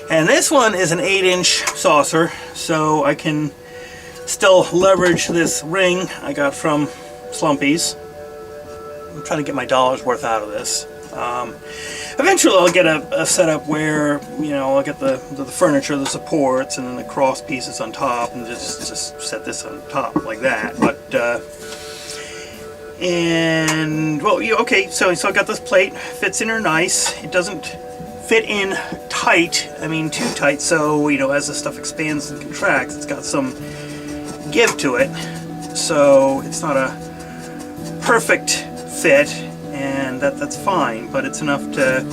And this one is an 8-inch saucer, so I can still leverage this ring I got from Slumpy's. I'm trying to get my dollar's worth out of this. Eventually I'll get a setup where, you know, I'll get the furniture, the supports, and then the cross pieces on top, and just set this on top like that. But and well, okay, so I got this plate, fits in there nice. It doesn't fit in tight, I mean too tight, so you know, as the stuff expands and contracts, it's got some give to it, so it's not a perfect fit, and that's fine, but it's enough to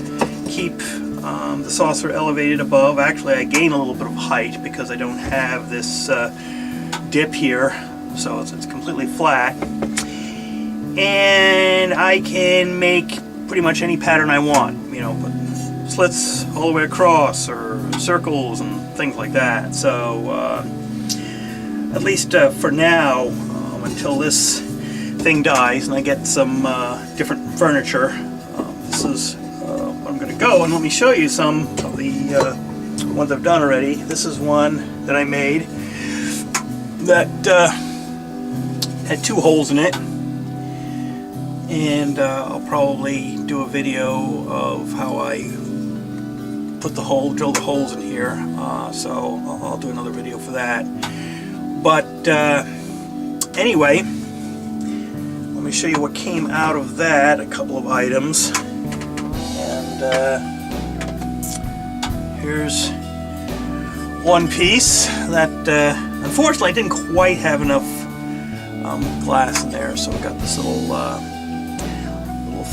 keep the saucer elevated above. Actually, I gain a little bit of height because I don't have this dip here, so it's completely flat, and I can make pretty much any pattern I want, you know, put slits all the way across or circles and things like that. So at least for now, until this thing dies and I get some different furniture, this is where I'm going to go, and let me show you some of the ones I've done already. This is one that I made that had 2 holes in it, and I'll probably do a video of how I put drill the holes in here, so I'll do another video for that. But anyway, let me show you what came out of that, a couple of items. And here's one piece that unfortunately I didn't quite have enough glass in there, so I got this little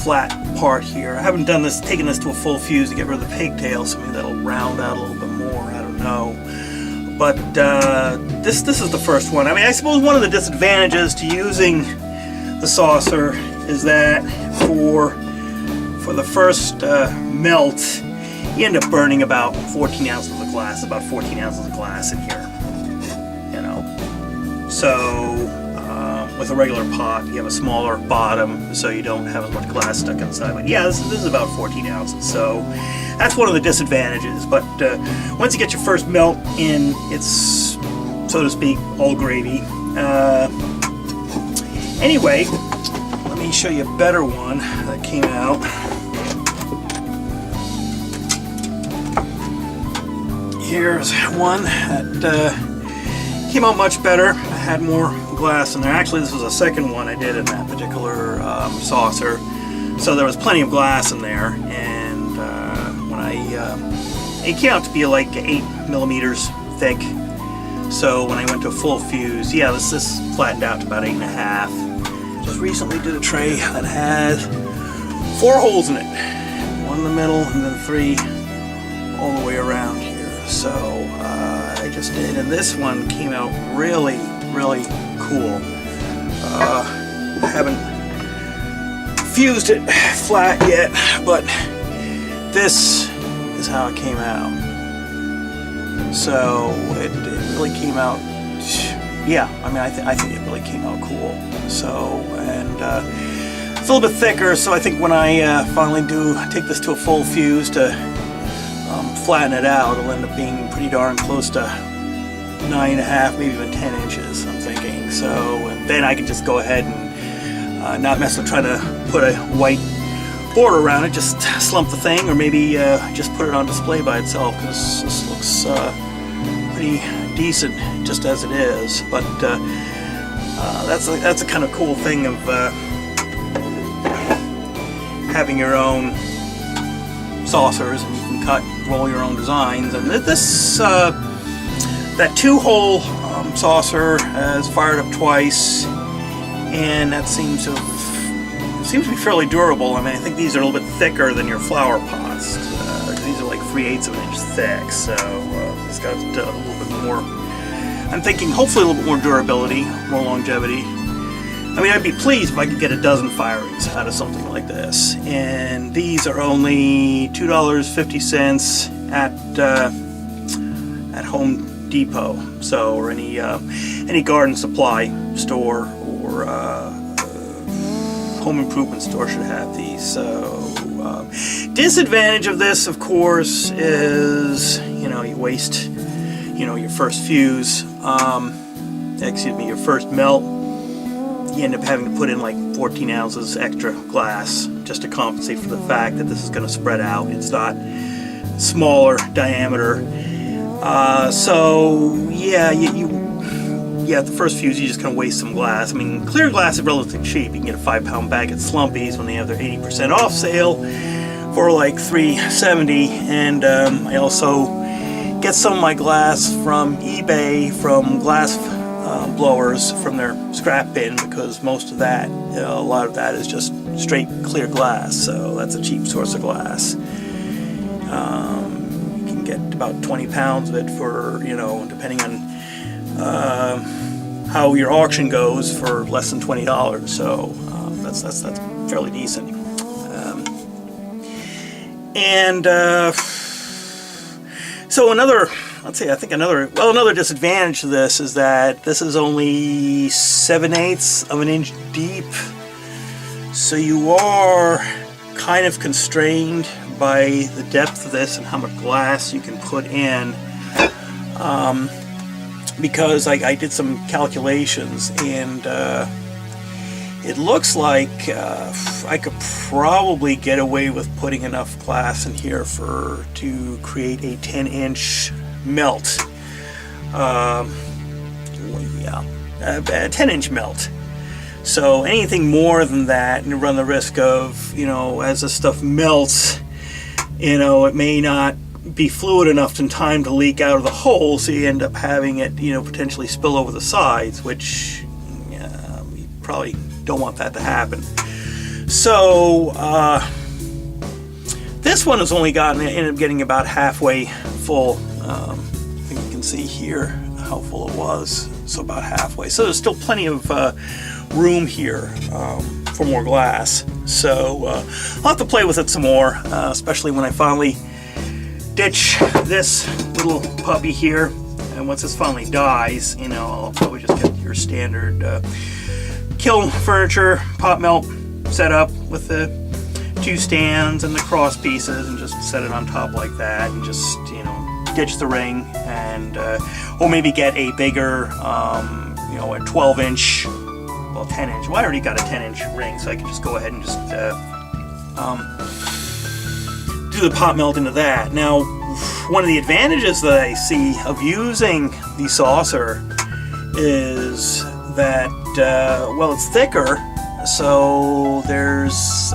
flat part here. I haven't taken this to a full fuse to get rid of the pigtail, so maybe that'll round out a little bit more, I don't know. But this is the first one. I mean, I suppose one of the disadvantages to using the saucer is that for the first melt, you end up burning about 14 ounces of glass, about 14 ounces of glass in here, you know. So with a regular pot, you have a smaller bottom, so you don't have as much glass stuck inside. But yeah, this is about 14 ounces, so that's one of the disadvantages. But once you get your first melt in, it's, so to speak, all gravy. Anyway, let me show you a better one that came out. Here's one that came out much better. I had more glass in there. Actually, this was the second one I did in that particular saucer, so there was plenty of glass in there. And when it came out to be like 8 millimeters thick. So when I went to a full fuse, yeah, this flattened out to about 8.5. Just recently did a tray that had 4 holes in it, 1 in the middle and then 3 all the way around here. So I just did, and this one came out really, really cool. I haven't fused it flat yet, but this is how it came out. So it really came out, yeah, I mean, I think it really came out cool. So, and it's a little bit thicker, so I think when I finally do take this to a full fuse to flatten it out, it'll end up being pretty darn close to 9.5, maybe even 10 inches, I'm thinking. So, and then I can just go ahead and not mess with trying to put a white border around it, just slump the thing, or maybe just put it on display by itself, because this looks pretty decent just as it is. But that's a kind of cool thing of having your own saucers, and you can cut, roll your own designs. And this that 2-hole saucer has fired up twice, and that seems to be fairly durable. I mean, I think these are a little bit thicker than your flower pots. These are like 3/8 of an inch thick, so it's got a little bit more. I'm thinking hopefully a little bit more durability, more longevity. I mean, I'd be pleased if I could get a dozen firings out of something like this. And these are only $2.50 at Home Depot, so, or any garden supply store, or home improvement store should have these. So disadvantage of this, of course, is you waste your first fuse, your first melt. You end up having to put in like 14 ounces extra glass just to compensate for the fact that this is going to spread out. It's not smaller diameter. So yeah, the first fuse you just kind of waste some glass. I mean, clear glass is relatively cheap. You can get a 5-pound bag at Slumpy's when they have their 80% off sale for like $3.70. And I also get some of my glass from eBay, from glass blowers from their scrap bin, because most of that, a lot of that is just straight clear glass. So that's a cheap source of glass. You can get about 20 pounds of it for, depending on how your auction goes, for less than $20. So that's fairly decent. So another disadvantage to this is that this is only 7/8 of an inch deep. So you are kind of constrained by the depth of this and how much glass you can put in. Because I did some calculations, and it looks like I could probably get away with putting enough glass in here to create a 10-inch melt. A 10-inch melt. So anything more than that, and you run the risk of, as this stuff melts, it may not be fluid enough in time to leak out of the hole, so you end up having it, potentially spill over the sides, which you probably don't want that to happen. So this one has only ended up getting about halfway full. I think you can see here how full it was, so about halfway. So there's still plenty of room here for more glass. So I'll have to play with it some more, especially when I finally ditch this little puppy here. And once this finally dies, I'll probably just get your standard kiln furniture pot melt setup with the 2 stands and the cross pieces, and just set it on top like that, and just ditch the ring, and or maybe get a bigger a 12-inch, well, 10-inch. Well, I already got a 10-inch ring, so I can just go ahead and just do the pot melt into that. Now, one of the advantages that I see of using the saucer is that well, it's thicker, so I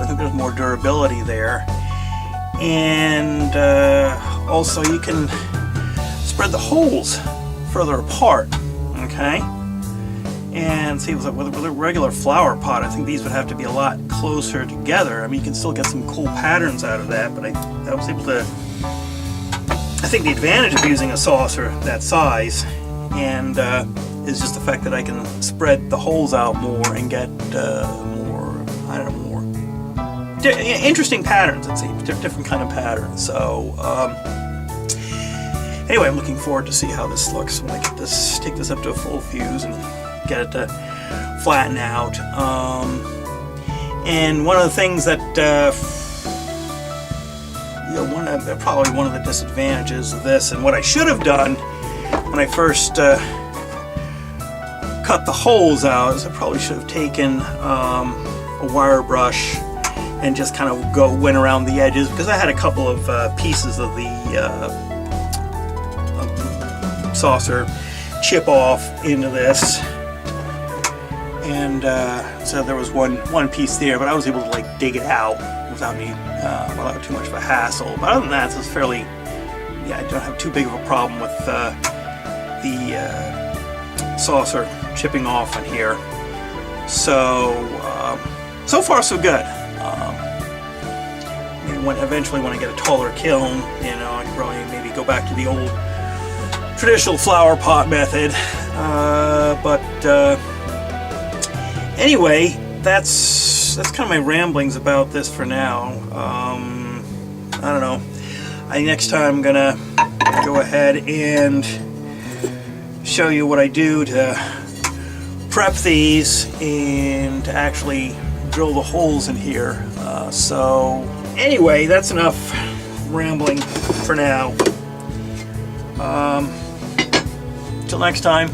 think there's more durability there, and also you can spread the holes further apart. Okay, and see, with a regular flower pot, I think these would have to be a lot closer together. I mean, you can still get some cool patterns out of that, but I was able to. I think the advantage of using a saucer that size and is just the fact that I can spread the holes out more and get more interesting patterns. It seems different kind of patterns. So anyway, I'm looking forward to see how this looks when I take this up to a full fuse and get it to flatten out. And one of the things that probably one of the disadvantages of this, and what I should have done when I first cut the holes out, is I probably should have taken a wire brush and just kind of went around the edges, because I had a couple of pieces of the saucer chip off into this, and so there was one piece there, but I was able to dig it out without too much of a hassle. But other than that, it's fairly, I don't have too big of a problem with the saucer chipping off in here. So so far so good. Eventually when I get a taller kiln, I can probably maybe go back to the old traditional flower pot method. But anyway, that's kind of my ramblings about this for now. I don't know. I think next time I'm gonna go ahead and show you what I do to prep these and to actually drill the holes in here. So anyway, that's enough rambling for now. Till next time.